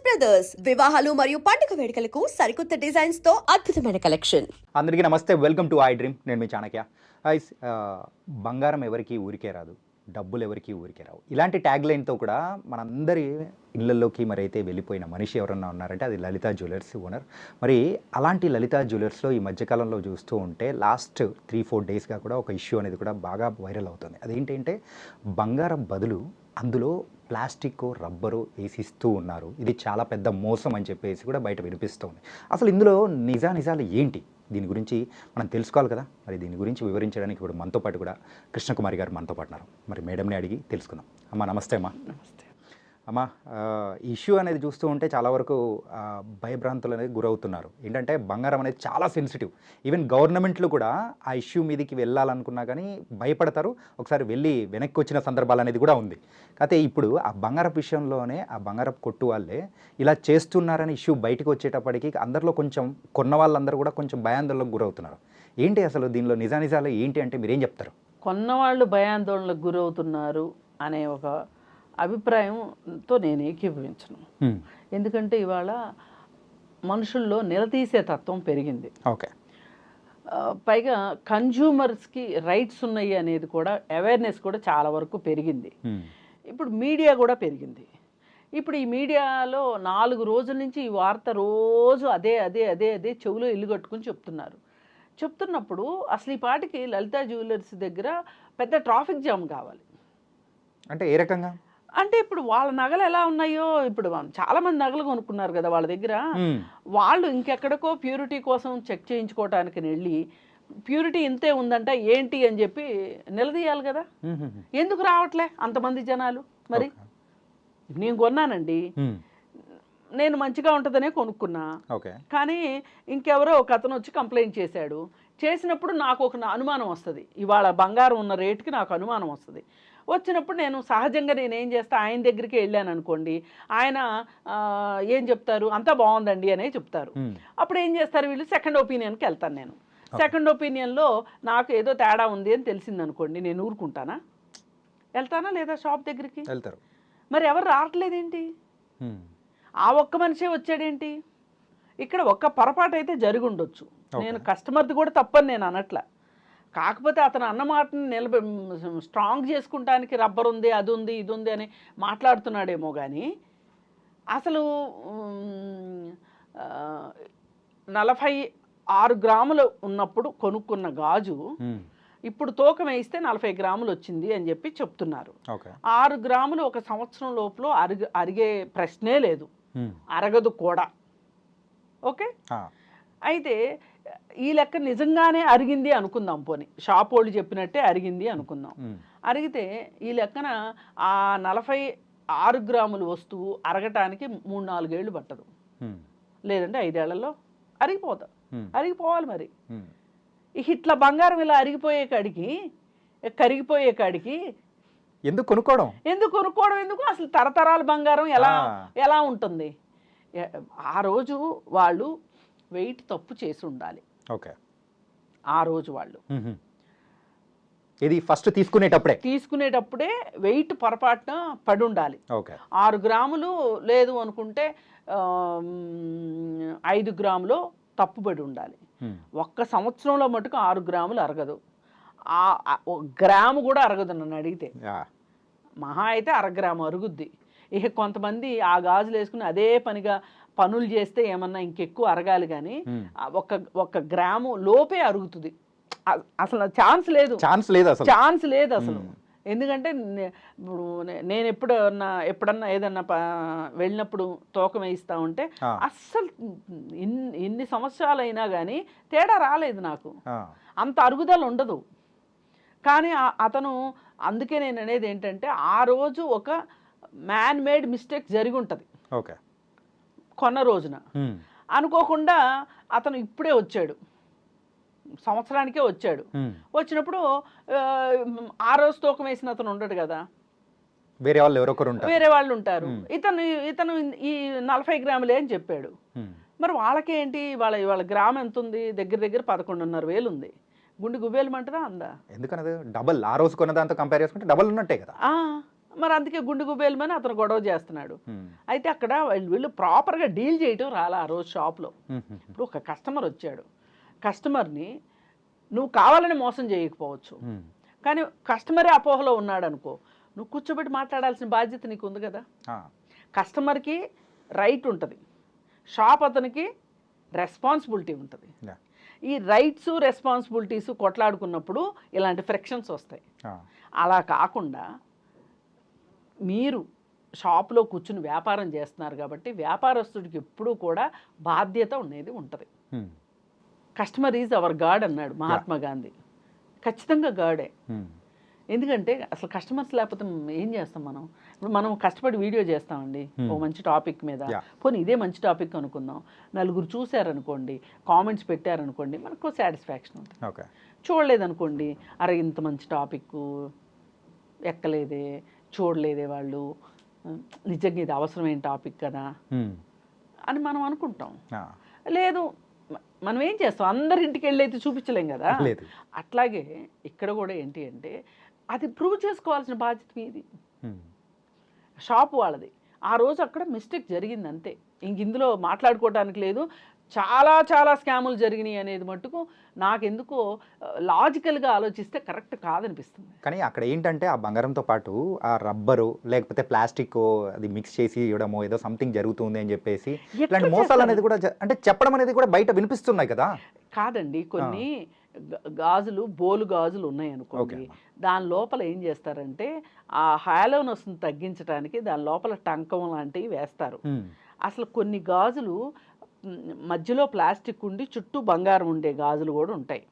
Brothers వివాహాలు మరియు పండుగ వేడుకలకు సరికొత్త డిజైన్స్ తో అద్భుతమైన కలెక్షన్. అందరికీ నమస్తే, వెల్కమ్ టు ఐ డ్రీమ్. నేను మీ చాణక్య. ఐస్ బంగారం ఎవరికి ఊరికే రాదు, డబ్బులు ఎవరికి ఊరికే రావు. ఇలాంటి ట్యాగ్ లైన్తో కూడా మనందరి ఇళ్లలోకి మరి అయితే వెళ్ళిపోయిన మనిషి ఎవరన్నా ఉన్నారంటే అది లలితా జ్యువెలర్స్ ఓనర్. మరి అలాంటి లలితా జ్యువెలర్స్లో ఈ మధ్యకాలంలో చూస్తూ ఉంటే లాస్ట్ 3-4 డేస్గా కూడా ఒక ఇష్యూ అనేది కూడా బాగా వైరల్ అవుతుంది. అదేంటంటే బంగారం బదులు అందులో ప్లాస్టిక్ రబ్బరు వేసిస్తూ ఉన్నారు. ఇది చాలా పెద్ద మోసం అని చెప్పేసి కూడా బయట వినిపిస్తుంది. అసలు ఇందులో నిజాలు ఏంటి, దీని గురించి మనం తెలుసుకోవాలి కదా. మరి దీని గురించి వివరించడానికి ఇప్పుడు మనతో పాటు కూడా కృష్ణకుమారి గారు మనతో పాటు ఉన్నారు. మరి మేడంని అడిగి తెలుసుకుందాం. అమ్మ నమస్తే. అమ్మా నమస్తే. అమ్మ, ఇష్యూ అనేది చూస్తూ ఉంటే చాలా వరకు భయభ్రాంతులు అనేది గురవుతున్నారు. ఏంటంటే బంగారం అనేది చాలా సెన్సిటివ్. ఈవెన్ గవర్నమెంట్లు కూడా ఆ ఇష్యూ మీదకి వెళ్ళాలనుకున్నా కానీ భయపడతారు. ఒకసారి వెళ్ళి వెనక్కి వచ్చిన సందర్భాలు అనేది కూడా ఉంది. కాకపోతే ఇప్పుడు ఆ బంగారపు విషయంలోనే ఆ బంగారపు కొట్టు వాళ్ళే ఇలా చేస్తున్నారని ఇష్యూ బయటకు వచ్చేటప్పటికి అందరిలో కొంచెం కొన్న వాళ్ళందరూ కూడా కొంచెం భయాందోళనకు గురవుతున్నారు. ఏంటి అసలు దీనిలో నిజాలు ఏంటి అంటే మీరేం చెప్తారు? కొన్నవాళ్ళు భయాందోళనకు గురవుతున్నారు అనే ఒక అభిప్రాయంతో నేను ఏకీభవించను. ఎందుకంటే ఇవాళ మనుషుల్లో నిలదీసే తత్వం పెరిగింది. ఓకే. పైగా కన్జ్యూమర్స్కి రైట్స్ ఉన్నాయి అనేది కూడా అవేర్నెస్ కూడా చాలా వరకు పెరిగింది. ఇప్పుడు మీడియా కూడా పెరిగింది. ఇప్పుడు ఈ మీడియాలో 4 రోజుల నుంచి ఈ వార్త రోజు అదే అదే అదే అదే చెవులో ఇల్లు కట్టుకుని చెప్తున్నప్పుడు అసలు ఈ పాటికి లలితా జ్యువెలర్స్ దగ్గర పెద్ద ట్రాఫిక్ జామ్ కావాలి. అంటే ఏ రకంగా అంటే ఇప్పుడు వాళ్ళ నగలు ఎలా ఉన్నాయో, ఇప్పుడు చాలా మంది నగలు కొనుక్కున్నారు కదా వాళ్ళ దగ్గర. వాళ్ళు ఇంకెక్కడికో ప్యూరిటీ కోసం చెక్ చేయించుకోవటానికి వెళ్ళి ప్యూరిటీ ఇంతే ఉందంట ఏంటి అని చెప్పి నిలదీయాలి కదా. ఎందుకు రావట్లే అంతమంది జనాలు? మరి నేను కొన్నానండి, నేను మంచిగా ఉంటుందనే కొనుక్కున్నా. కానీ ఇంకెవరో ఒక అతను వచ్చి కంప్లైంట్ చేసినప్పుడు నాకు ఒక అనుమానం వస్తుంది. ఇవాళ బంగారం ఉన్న రేటుకి నాకు అనుమానం వస్తుంది. వచ్చినప్పుడు నేను సహజంగా నేనేం చేస్తా, ఆయన దగ్గరికి వెళ్ళాను అనుకోండి, ఆయన ఏం చెప్తారు, అంతా బాగుందండి అనే చెప్తారు. అప్పుడు ఏం చేస్తారు వీళ్ళు, సెకండ్ ఒపీనియన్కి వెళ్తాను నేను. సెకండ్ ఒపీనియన్లో నాకు ఏదో తేడా ఉంది అని తెలిసింది అనుకోండి, నేను ఊరుకుంటానా? వెళ్తానా లేదా షాప్ దగ్గరికి? వెళ్తారు. మరి ఎవరు రావట్లేదేంటి? ఆ ఒక్క మనిషే వచ్చాడేంటి? ఇక్కడ ఒక్క పొరపాటు అయితే జరిగి ఉండొచ్చు. నేను కస్టమర్ది కూడా తప్పని నేను అనట్లా. కాకపోతే అతను అన్న మాటని స్ట్రాంగ్ చేసుకుంటానికి రబ్బర్ ఉంది, అది ఉంది, ఇది ఉంది అని మాట్లాడుతున్నాడేమో కానీ అసలు 46 గ్రాములు ఉన్నప్పుడు కొనుక్కున్న గాజు ఇప్పుడు తూకం వేస్తే 40 గ్రాములు వచ్చింది అని చెప్పి చెప్తున్నారు. 6 గ్రాములు ఒక సంవత్సరం లోపల అరిగే ప్రశ్నే లేదు, అరగదు కూడా. ఓకే. అయితే ఈ లెక్క నిజంగానే అరిగింది అనుకుందాం, పోనీ షాప్ వాళ్ళు చెప్పినట్టే అరిగింది అనుకుందాం. అరిగితే ఈ లెక్కన ఆ 46 గ్రాముల వస్తువు అరగటానికి 3-4 ఏళ్ళు పట్టదు, లేదంటే 5 ఏళ్లలో అరిగిపోవాలి. మరి ఇట్లా బంగారం ఇలా కరిగిపోయే కాడికి ఎందుకు కొనుక్కోవడం ఎందుకు? అసలు తరతరాల బంగారం ఎలా ఉంటుంది? ఆ రోజు వాళ్ళు వెయిట్ తప్పు చేసి ఉండాలి. ఓకే. ఆ రోజు వాళ్ళు ఇది ఫస్ట్ తీసుకునేటప్పుడే వెయిట్ పొరపాటున పడి ఉండాలి. 6 గ్రాములు లేదు అనుకుంటే 5 గ్రాములు తప్పుబడి ఉండాలి. ఒక్క సంవత్సరంలో మటుకు 6 గ్రాములు అరగదు. గ్రాము కూడా అరగదు నన్ను అడిగితే. మహా అయితే 1/2 గ్రాము అరుగుద్ది. ఇక కొంతమంది ఆ గాజులు వేసుకుని అదే పనిగా పనులు చేస్తే ఏమన్నా ఇంకెక్కువ అరగాలి, కానీ ఒక గ్రాము లోపే అరుగుతుంది. అసలు ఛాన్స్ లేదు అసలు. ఎందుకంటే ఇప్పుడు నేను ఎప్పుడన్నా ఏదన్నా వెళ్ళినప్పుడు తూకం వేయిస్తా ఉంటే అస్సలు ఇన్ని సంవత్సరాలు అయినా కానీ తేడా రాలేదు నాకు, అంత అరుగుదల ఉండదు. కానీ అతను, అందుకే నేను అనేది ఏంటంటే ఆ రోజు ఒక మ్యాన్ మేడ్ మిస్టేక్ జరిగి ఉంటుంది. ఓకే. కొన్న రోజున అనుకోకుండా అతను ఇప్పుడే వచ్చాడు, సంవత్సరానికే వచ్చాడు. వచ్చినప్పుడు ఆ రోజు తూకం వేసిన అతను ఉండడు కదా, వేరే వాళ్ళు ఉంటారు. ఇతను ఈ 40 గ్రాములే అని చెప్పాడు. మరి వాళ్ళకేంటి, వాళ్ళ గ్రామ్ ఎంత ఉంది? దగ్గర 11,500 ఉంది. గుండె గుబేలు అంటదా అందా? ఎందుకన్నది డబల్, ఆ రోజు కొన్న దాంతో కంపేర్ చేసుకుంటే డబల్ ఉన్నట్టే కదా. మరి అందుకే గుండు గుబేలమని అతను గొడవ చేస్తున్నాడు. అయితే అక్కడ వీళ్ళు ప్రాపర్గా డీల్ చేయటం రాలా ఆ రోజు షాప్లో. ఇప్పుడు ఒక కస్టమర్ వచ్చాడు, కస్టమర్ని నువ్వు కావాలని మోసం చేయకపోవచ్చు, కానీ కస్టమరే అపోహలో ఉన్నాడు అనుకో, నువ్వు కూర్చోబెట్టి మాట్లాడాల్సిన బాధ్యత నీకు ఉంది కదా. కస్టమర్కి రైట్ ఉంటుంది, షాప్ అతనికి రెస్పాన్సిబిలిటీ ఉంటుంది. ఈ రైట్స్ రెస్పాన్సిబిలిటీస్ కొట్లాడుకున్నప్పుడు ఇలాంటి ఫ్రిక్షన్స్ వస్తాయి. అలా కాకుండా మీరు షాప్లో కూర్చుని వ్యాపారం చేస్తున్నారు కాబట్టి వ్యాపారస్తుడికి ఎప్పుడూ కూడా బాధ్యత ఉండేది ఉంటుంది. కస్టమర్ ఈజ్ అవర్ గాడ్ అన్నాడు మహాత్మా గాంధీ. ఖచ్చితంగా గాడే. ఎందుకంటే అసలు కస్టమర్స్ లేకపోతే ఏం చేస్తాం మనం? ఇప్పుడు మనం కష్టపడి వీడియో చేస్తామండి ఓ మంచి టాపిక్ మీద, పోనీ ఇదే మంచి టాపిక్ అనుకుందాం, నలుగురు చూశారనుకోండి, కామెంట్స్ పెట్టారనుకోండి, మనకు సాటిస్ఫాక్షన్ ఉంటుంది. చూడలేదనుకోండి, అరే ఇంత మంచి టాపిక్ ఎక్కలేదే, చూడలేదే వాళ్ళు, నిజంగా ఇది అవసరమైన టాపిక్ కదా అని మనం అనుకుంటాం. లేదు, మనం ఏం చేస్తాం, అందరింటికి వెళ్ళి అయితే చూపించలేం కదా. అట్లాగే ఇక్కడ కూడా ఏంటి అంటే అది ప్రూవ్ చేసుకోవాల్సిన బాధ్యత మీది, షాప్ వాళ్ళది. ఆ రోజు అక్కడ మిస్టేక్ జరిగింది అంతే, ఇంక ఇందులో మాట్లాడుకోవడానికి లేదు. చాలా చాలా స్కాములు జరిగినాయి అనేది మట్టుకు నాకెందుకో లాజికల్గా ఆలోచిస్తే కరెక్ట్ కాదనిపిస్తుంది. కానీ అక్కడ ఏంటంటే ఆ బంగారంతో పాటు ఆ రబ్బరు లేకపోతే ప్లాస్టిక్ అది మిక్స్ చేసి ఇవ్వడమో ఏదో సంథింగ్ జరుగుతుంది అని చెప్పేసి ఇలాంటి మోసాలు అనేది కూడా అంటే చెప్పడం అనేది కూడా బయట వినిపిస్తున్నాయి కదా. కాదండి, కొన్ని గాజులు బోలు గాజులు ఉన్నాయి అనుకోండి, దాని లోపల ఏం చేస్తారంటే ఆ హాలోనస్ని తగ్గించడానికి దాని లోపల టంకం లాంటివి వేస్తారు. అసలు కొన్ని గాజులు మధ్యలో ప్లాస్టిక్ ఉండి చుట్టూ బంగారం ఉండే గాజులు కూడా ఉంటాయి.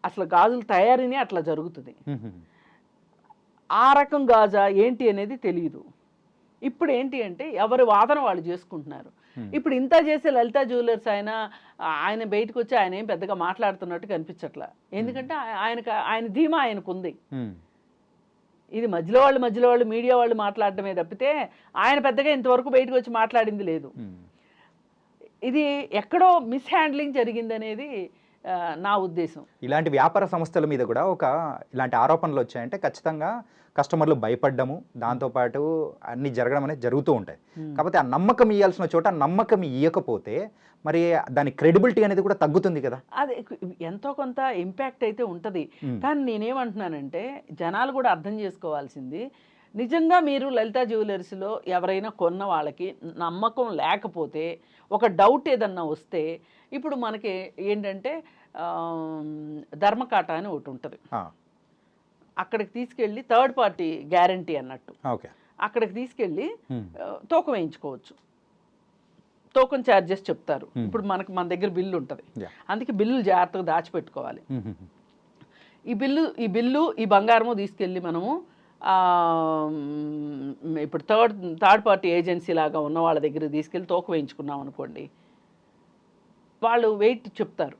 అసలు గాజుల తయారీనే అట్లా జరుగుతుంది. ఆ రకం గాజా ఏంటి అనేది తెలియదు. ఇప్పుడు ఏంటి అంటే ఎవరి వాదన వాళ్ళు చేసుకుంటున్నారు. ఇప్పుడు ఇంత చేసే లలితా జ్యువెలర్స్ ఆయన బయటకు వచ్చి ఆయన ఏం పెద్దగా మాట్లాడుతున్నట్టు కనిపించట్లా. ఎందుకంటే ఆయన ధీమా ఆయనకు ఉంది. ఇది మధ్యలో వాళ్ళు మీడియా వాళ్ళు మాట్లాడటమే తప్పితే ఆయన పెద్దగా ఇంతవరకు బయటకు వచ్చి మాట్లాడింది లేదు. ఇది ఎక్కడో మిస్ హ్యాండ్లింగ్ జరిగిందనేది నా ఉద్దేశం. ఇలాంటి వ్యాపార సంస్థల మీద కూడా ఇలాంటి ఆరోపణలు వచ్చాయంటే ఖచ్చితంగా కస్టమర్లు భయపడ్డము, దాంతోపాటు అన్ని జరగడం అనేది జరుగుతూ ఉంటాయి. కాకపోతే ఆ నమ్మకం ఇవ్వాల్సిన చోట నమ్మకం ఇవ్వకపోతే మరి దాని క్రెడిబిలిటీ అనేది కూడా తగ్గుతుంది కదా. అది ఎంతో కొంత ఇంపాక్ట్ అయితే ఉంటుంది. కానీ నేనేమంటున్నానంటే జనాలు కూడా అర్థం చేసుకోవాల్సింది, నిజంగా మీరు లలితా జ్యువెలర్స్లో ఎవరైనా కొన్న వాళ్ళకి నమ్మకం లేకపోతే, ఒక డౌట్ ఏదన్నా వస్తే, ఇప్పుడు మనకి ఏంటంటే ధర్మకాట అని ఒకటి ఉంటుంది, అక్కడికి తీసుకెళ్ళి థర్డ్ పార్టీ గ్యారంటీ అన్నట్టు అక్కడికి తీసుకెళ్ళి తూకం వేయించుకోవచ్చు. టోకన్ ఛార్జెస్ చెప్తారు. ఇప్పుడు మన దగ్గర బిల్లు ఉంటుంది, అందుకే బిల్లు జాగ్రత్తగా దాచిపెట్టుకోవాలి. ఈ బిల్లు ఈ బంగారము తీసుకెళ్ళి మనము ఇప్పుడు థర్డ్ పార్టీ ఏజెన్సీ లాగా ఉన్న వాళ్ళ దగ్గర తీసుకెళ్ళి తోక వేయించుకున్నాం అనుకోండి, వాళ్ళు వెయిట్ చెప్తారు.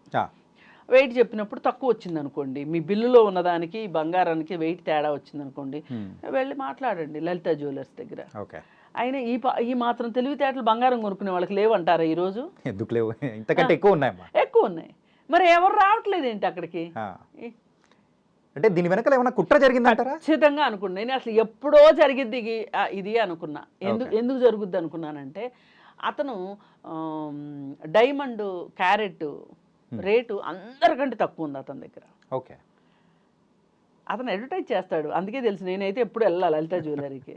వెయిట్ చెప్పినప్పుడు తక్కువ వచ్చింది అనుకోండి, మీ బిల్లులో ఉన్నదానికి బంగారానికి వెయిట్ తేడా వచ్చింది అనుకోండి, వెళ్ళి మాట్లాడండి లలితా జ్యువెలర్స్ దగ్గర. అయినా ఈ మాత్రం తెలివితేటలు బంగారం కొనుక్కునే వాళ్ళకి లేవంటారా ఈరోజు? ఎందుకు లేవు, ఇంతకంటే ఎక్కువ ఉన్నాయి. మరి ఎవరు రావట్లేదు ఏంటి అక్కడికి? అంటే దీని వెనకాల ఏమైనా కుట్ర జరిగిందంటారా? ఖచ్చితంగా అనుకున్నా. నేను అసలు ఎప్పుడో జరిగిద్ది ఇది అనుకున్నా. ఎందుకు జరుగుద్ది అనుకున్నానంటే, అతను డైమండ్ క్యారెట్ రేటు అందరికంటే తక్కువ ఉంది అతని దగ్గర. అతను అడ్వర్టైజ్ చేస్తాడు, అందుకే తెలుసు నేనైతే ఎప్పుడు వెళ్ళాలి లలితా జ్యువెలరీకి.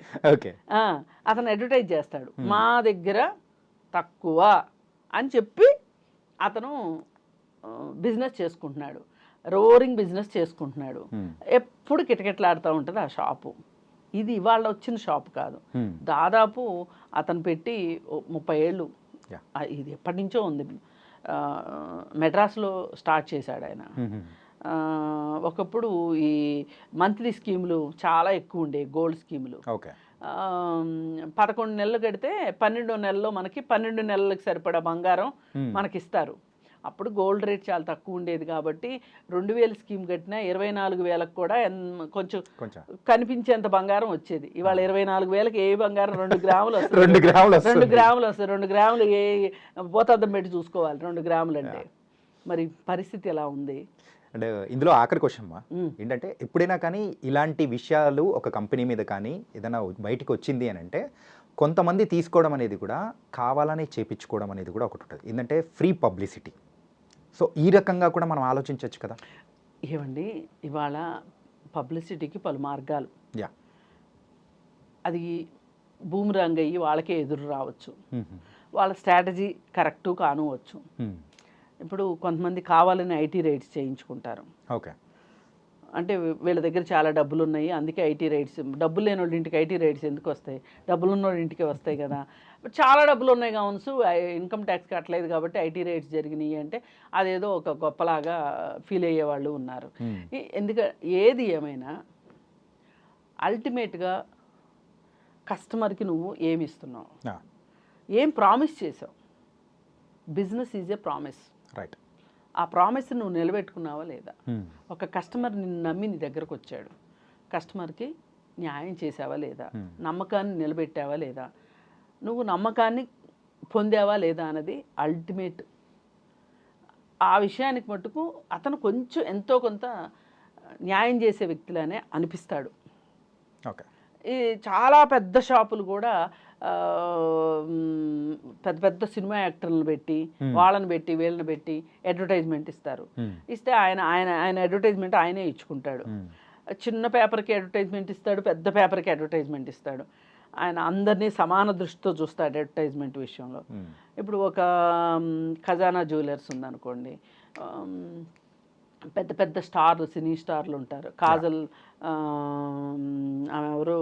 అతను అడ్వర్టైజ్ చేస్తాడు, మా దగ్గర తక్కువ అని చెప్పి అతను బిజినెస్ చేసుకుంటున్నాడు, రోరింగ్ బిజినెస్ చేసుకుంటున్నాడు. ఎప్పుడు కిటకిటలాడుతూ ఉంటుంది ఆ షాపు. ఇది ఇవాళ వచ్చిన షాప్ కాదు, దాదాపు అతను పెట్టి 30 ఏళ్ళు, ఇది ఎప్పటి నుంచో ఉంది. మెడ్రాస్లో స్టార్ట్ చేశాడు ఆయన. ఒకప్పుడు ఈ మంత్లీ స్కీములు చాలా ఎక్కువ ఉండే, గోల్డ్ స్కీములు. 11 నెలలు కడితే 12వ నెలలో మనకి 12 నెలలకు సరిపడా బంగారం మనకిస్తారు. అప్పుడు గోల్డ్ రేట్ చాలా తక్కువ ఉండేది కాబట్టి 2000 స్కీమ్ కట్టినా 24,000కు కూడా కొంచెం కనిపించేంత బంగారం వచ్చేది. ఇవాళ 24,000కి ఏ బంగారం 2 గ్రాములు వస్తుంది. 2 గ్రాములు ఏ పోతాద్దం పెట్టి చూసుకోవాలి 2 గ్రాములు అంటే. మరి పరిస్థితి ఎలా ఉంది? అండ్ ఇందులో ఆఖరి క్వశ్చన్ అమ్మా మ్మ్. ఏంటంటే ఎప్పుడైనా కానీ ఇలాంటి విషయాలు ఒక కంపెనీ మీద కానీ ఏదైనా బయటికి వచ్చింది అని అంటే కొంతమంది తీసుకోవడం అనేది కూడా కావాలని చేపించుకోవడం అనేది కూడా ఒకటి ఉంటుంది ఏంటంటే ఫ్రీ పబ్లిసిటీ. సో ఈ రకంగా కూడా మనం ఆలోచించవచ్చు కదా. ఏమండి ఇవాళ పబ్లిసిటీకి పలు మార్గాలు, యా. అది బూమరాంగ్ అయ్యి వాళ్ళకే ఎదురు రావచ్చు, వాళ్ళ స్ట్రాటజీ కరెక్టు కానువచ్చు. ఇప్పుడు కొంతమంది కావాలని ఐటీ రైడ్స్ చేయించుకుంటారు. ఓకే. అంటే వీళ్ళ దగ్గర చాలా డబ్బులు ఉన్నాయి అందుకే ఐటీ రైడ్స్, డబ్బులు లేని వాళ్ళ ఇంటికి ఐటీ రైడ్స్ ఎందుకు వస్తాయి, డబ్బులు ఉన్న వాళ్ళ ఇంటికి వస్తాయి కదా. చాలా డబ్బులు ఉన్నాయి కావచ్చు, ఇన్కమ్ ట్యాక్స్ కట్టలేదు కాబట్టి ఐటీ రైడ్స్ జరిగినాయి అంటే అదేదో ఒక గొప్పలాగా ఫీల్ అయ్యే వాళ్ళు ఉన్నారు. ఎందుకంటే ఏది ఏమైనా అల్టిమేట్గా కస్టమర్కి నువ్వు ఏమి ఇస్తున్నావు, ఏం ప్రామిస్ చేసావు. Business is a promise. Right. ఆ ప్రామిస్ నువ్వు నిలబెట్టుకున్నావా లేదా. ఒక కస్టమర్ నిన్ను నమ్మి నీ దగ్గరకు వచ్చాడు, కస్టమర్కి న్యాయం చేసావా లేదా, నమ్మకాన్ని నిలబెట్టావా లేదా, నువ్వు నమ్మకాన్ని పొందావా లేదా అన్నది అల్టిమేట్. ఆ విషయానికి మట్టుకు అతను కొంచెం ఎంతో కొంత న్యాయం చేసే వ్యక్తిలానే అనిపిస్తాడు. ఓకే. ఈ చాలా పెద్ద షాపులు కూడా పెద్ద పెద్ద సినిమా యాక్టర్లను పెట్టి వాళ్ళని పెట్టి వీళ్ళని పెట్టి అడ్వర్టైజ్మెంట్ ఇస్తారు. ఇస్తే ఆయన ఆయన ఆయన అడ్వర్టైజ్మెంట్ ఆయనే ఇచ్చుకుంటాడు. చిన్న పేపర్కి అడ్వర్టైజ్మెంట్ ఇస్తాడు, పెద్ద పేపర్కి అడ్వర్టైజ్మెంట్ ఇస్తాడు. ఆయన అందరినీ సమాన దృష్టితో చూస్తాడు అడ్వర్టైజ్మెంట్ విషయంలో. ఇప్పుడు ఒక ఖజానా జ్యువెలర్స్ ఉందనుకోండి, పెద్ద పెద్ద స్టార్లు, సినీ స్టార్లు ఉంటారు. కాజల్, ఆమె ఎవరు,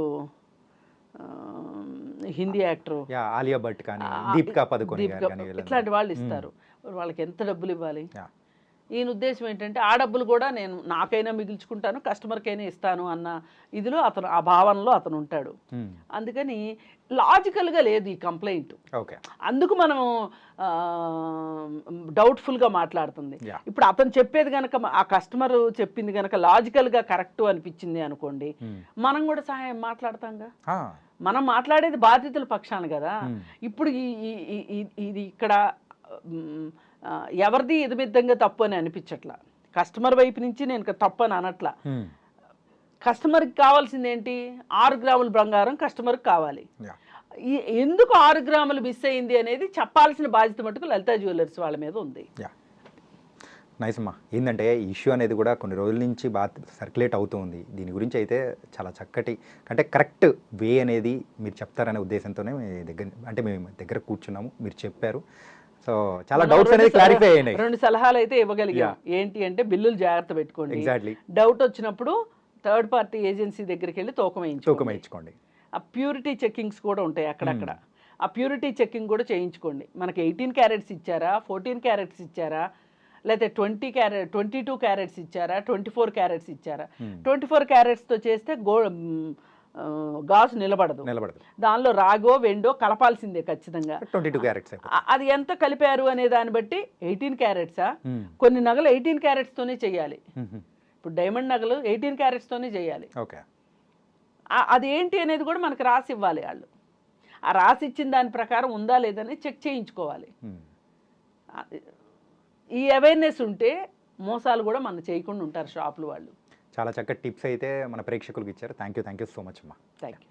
హిందీ యాక్టర్ ఆలియా భట్ కానీ దీపికా పదుకొనే కానీ ఇట్లాంటి వాళ్ళు ఇస్తారు. వాళ్ళకి ఎంత డబ్బులు ఇవ్వాలి. ఈయన ఉద్దేశం ఏంటంటే ఆ డబ్బులు కూడా నేను నాకైనా మిగిల్చుకుంటాను, కస్టమర్కైనా ఇస్తాను అన్న ఇదిలో అతను, ఆ భావనలో అతను ఉంటాడు. అందుకని లాజికల్గా లేదు ఈ కంప్లైంట్. ఓకే. అందుకు మనం డౌట్ఫుల్గా మాట్లాడుతుంది. ఇప్పుడు అతను చెప్పేది కనుక, ఆ కస్టమర్ చెప్పింది కనుక లాజికల్గా కరెక్ట్ అనిపించింది అనుకోండి, మనం కూడా సహాయం మాట్లాడతాంగా. మనం మాట్లాడేది బాధితుల పక్షాన కదా. ఇప్పుడు ఇది ఇక్కడ ఎవరిది ఎదుమిద్దంగా తప్పు అని అనిపించట్లా. కస్టమర్ వైపు నుంచి నేను తప్పు అని అనట్లా. కస్టమర్కి కావాల్సింది ఏంటి, 6 గ్రాముల బంగారం కస్టమర్కి కావాలి. ఎందుకు 6 గ్రాములు మిస్ అయింది అనేది చెప్పాల్సిన బాధ్యత మటుకు లలితా జ్యువెలర్స్ వాళ్ళ మీద ఉంది. నైస్ అమ్మా. ఏంటంటే ఈ ఇష్యూ అనేది కూడా కొన్ని రోజుల నుంచి బాగా సర్క్యులేట్ అవుతూ ఉంది. దీని గురించి అయితే చాలా చక్కటి అంటే కరెక్ట్ వే అనేది మీరు చెప్తారనే ఉద్దేశంతోనే మీ దగ్గర, అంటే మేము దగ్గర కూర్చున్నాము, మీరు చెప్పారు. సో చాలా డౌట్స్ అనేది క్లారిఫై అయినాయి. 2 సలహాలు అయితే ఇవ్వగలిగాం. ఏంటి అంటే బిల్లులు జాగ్రత్త పెట్టుకోండి. ఎగ్జాక్ట్లీ. డౌట్ వచ్చినప్పుడు థర్డ్ పార్టీ ఏజెన్సీ దగ్గరికి వెళ్ళి తూకం వేయించుకోండి. ఆ ప్యూరిటీ చెక్కింగ్స్ కూడా ఉంటాయి అక్కడక్కడ. ఆ ప్యూరిటీ చెక్కింగ్ కూడా చేయించుకోండి. మనకి 18 క్యారెట్స్ ఇచ్చారా, 14 క్యారెట్స్ ఇచ్చారా, లేకపోతే 22 క్యారెట్స్ ఇచ్చారా, 24 క్యారెట్స్ ఇచ్చారా. 24 క్యారెట్స్తో చేస్తే గాజు నిలబడదు. దానిలో రాగో వెండో కలపాల్సిందే ఖచ్చితంగా. 22 క్యారెట్స్. అది ఎంత కలిపారు అనే దాన్ని బట్టి 18 క్యారెట్సా, కొన్ని నగలు 18 క్యారెట్స్తోనే చేయాలి. ఇప్పుడు డైమండ్ నగలు 18 క్యారెట్స్తోనే చేయాలి. ఓకే. అది ఏంటి అనేది కూడా మనకు రాసి ఇవ్వాలి వాళ్ళు. ఆ రాసి ఇచ్చిన దాని ప్రకారం ఉందా లేదని చెక్ చేయించుకోవాలి. ఈ అవేర్నెస్ ఉంటే మోసాలు కూడా మనం చేయకుండా ఉంటారు షాపులు వాళ్ళు. చాలా చక్కటి టిప్స్ అయితే మన ప్రేక్షకులకు ఇచ్చారు. థ్యాంక్ యూ సో మచ్ అమ్మా. Thank you.